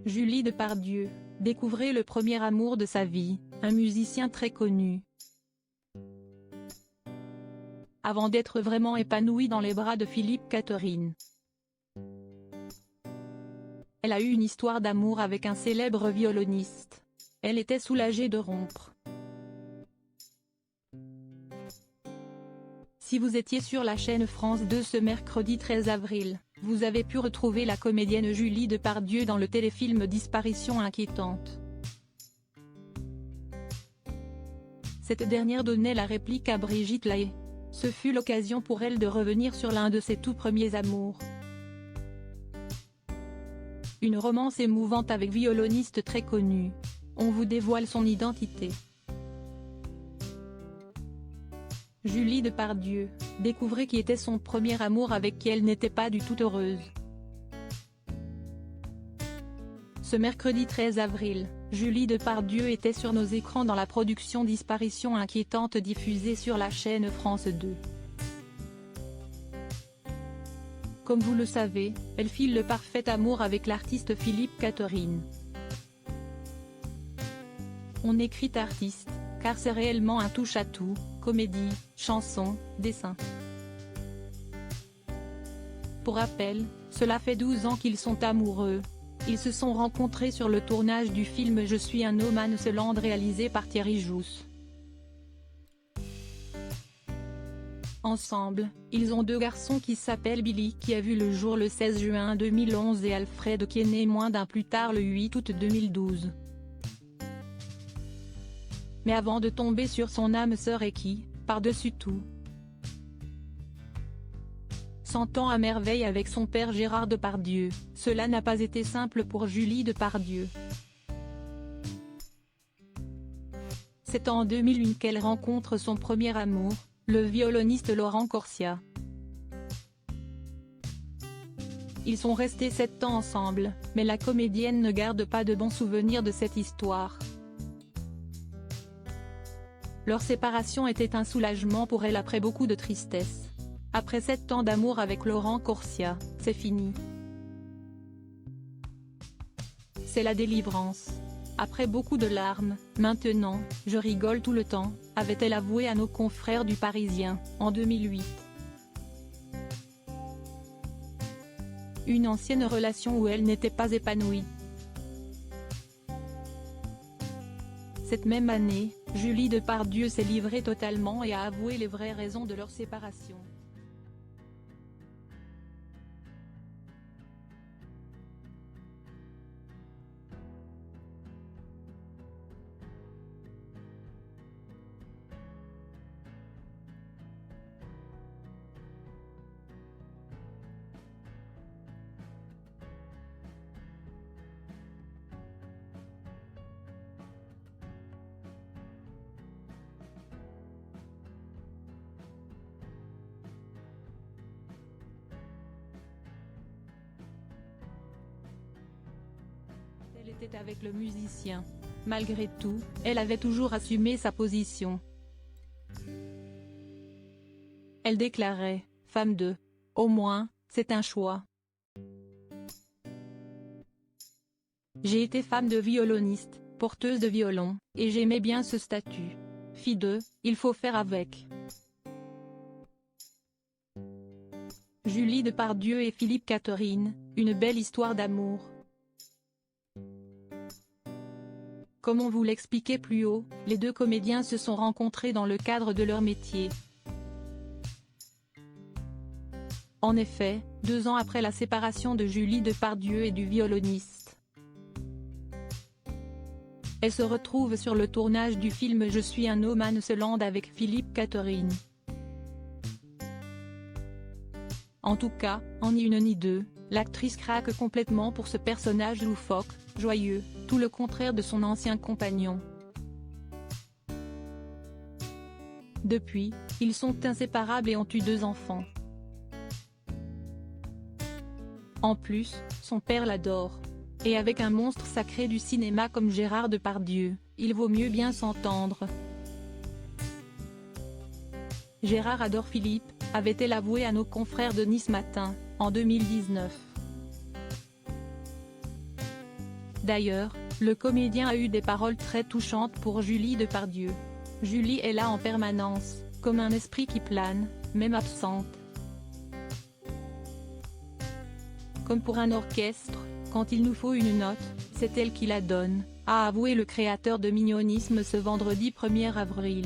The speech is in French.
Julie Depardieu, découvrez le premier amour de sa vie, un musicien très connu. Avant d'être vraiment épanouie dans les bras de Philippe Catherine. Elle a eu une histoire d'amour avec un célèbre violoniste. Elle était soulagée de rompre. Si vous étiez sur la chaîne France 2 ce mercredi 13 avril, vous avez pu retrouver la comédienne Julie Depardieu dans le téléfilm Disparition inquiétante. Cette dernière donnait la réplique à Brigitte Lahaie. Ce fut l'occasion pour elle de revenir sur l'un de ses tout premiers amours. Une romance émouvante avec violoniste très connu. On vous dévoile son identité. Julie Depardieu, découvrez qui était son premier amour avec qui elle n'était pas du tout heureuse. Ce mercredi 13 avril, Julie Depardieu était sur nos écrans dans la production Disparition inquiétante diffusée sur la chaîne France 2. Comme vous le savez, elle file le parfait amour avec l'artiste Philippe Catherine. On écrit artiste, car c'est réellement un touche-à-tout, comédie, chanson, dessin. Pour rappel, cela fait 12 ans qu'ils sont amoureux. Ils se sont rencontrés sur le tournage du film Je suis un No Man's Land réalisé par Thierry Jousse. Ensemble, ils ont 2 garçons qui s'appellent Billy qui a vu le jour le 16 juin 2011 et Alfred qui est né moins d'un plus tard le 8 août 2012. Mais avant de tomber sur son âme sœur et qui, par-dessus tout, s'entend à merveille avec son père Gérard Depardieu, cela n'a pas été simple pour Julie Depardieu. C'est en 2001 qu'elle rencontre son premier amour, le violoniste Laurent Corsia. Ils sont restés 7 ans ensemble, mais la comédienne ne garde pas de bons souvenirs de cette histoire. Leur séparation était un soulagement pour elle après beaucoup de tristesse. Après 7 ans d'amour avec Laurent Corsia, c'est fini. C'est la délivrance. Après beaucoup de larmes, maintenant, je rigole tout le temps, avait-elle avoué à nos confrères du Parisien, en 2008. Une ancienne relation où elle n'était pas épanouie. Cette même année, Julie Depardieu s'est livrée totalement et a avoué les vraies raisons de leur séparation. Elle était avec le musicien. Malgré tout, elle avait toujours assumé sa position. Elle déclarait, femme de « Au moins, c'est un choix. J'ai été femme de violoniste, porteuse de violon, et j'aimais bien ce statut. Fille de, il faut faire avec. » Julie Depardieu et Philippe Catherine, une belle histoire d'amour. Comme on vous l'expliquait plus haut, les 2 comédiens se sont rencontrés dans le cadre de leur métier. En effet, 2 ans après la séparation de Julie Depardieu et du violoniste, elle se retrouve sur le tournage du film Je suis un No Man's Land avec Philippe Catherine. En tout cas, en ni une ni deux, l'actrice craque complètement pour ce personnage loufoque, joyeux, tout le contraire de son ancien compagnon. Depuis, ils sont inséparables et ont eu 2 enfants. En plus, son père l'adore. Et avec un monstre sacré du cinéma comme Gérard Depardieu, il vaut mieux bien s'entendre. Gérard adore Philippe, avait-elle avoué à nos confrères de Nice Matin, en 2019. D'ailleurs, le comédien a eu des paroles très touchantes pour Julie Depardieu. Julie est là en permanence, comme un esprit qui plane, même absente. Comme pour un orchestre, quand il nous faut une note, c'est elle qui la donne, a avoué le créateur de Mignonisme ce vendredi 1er avril.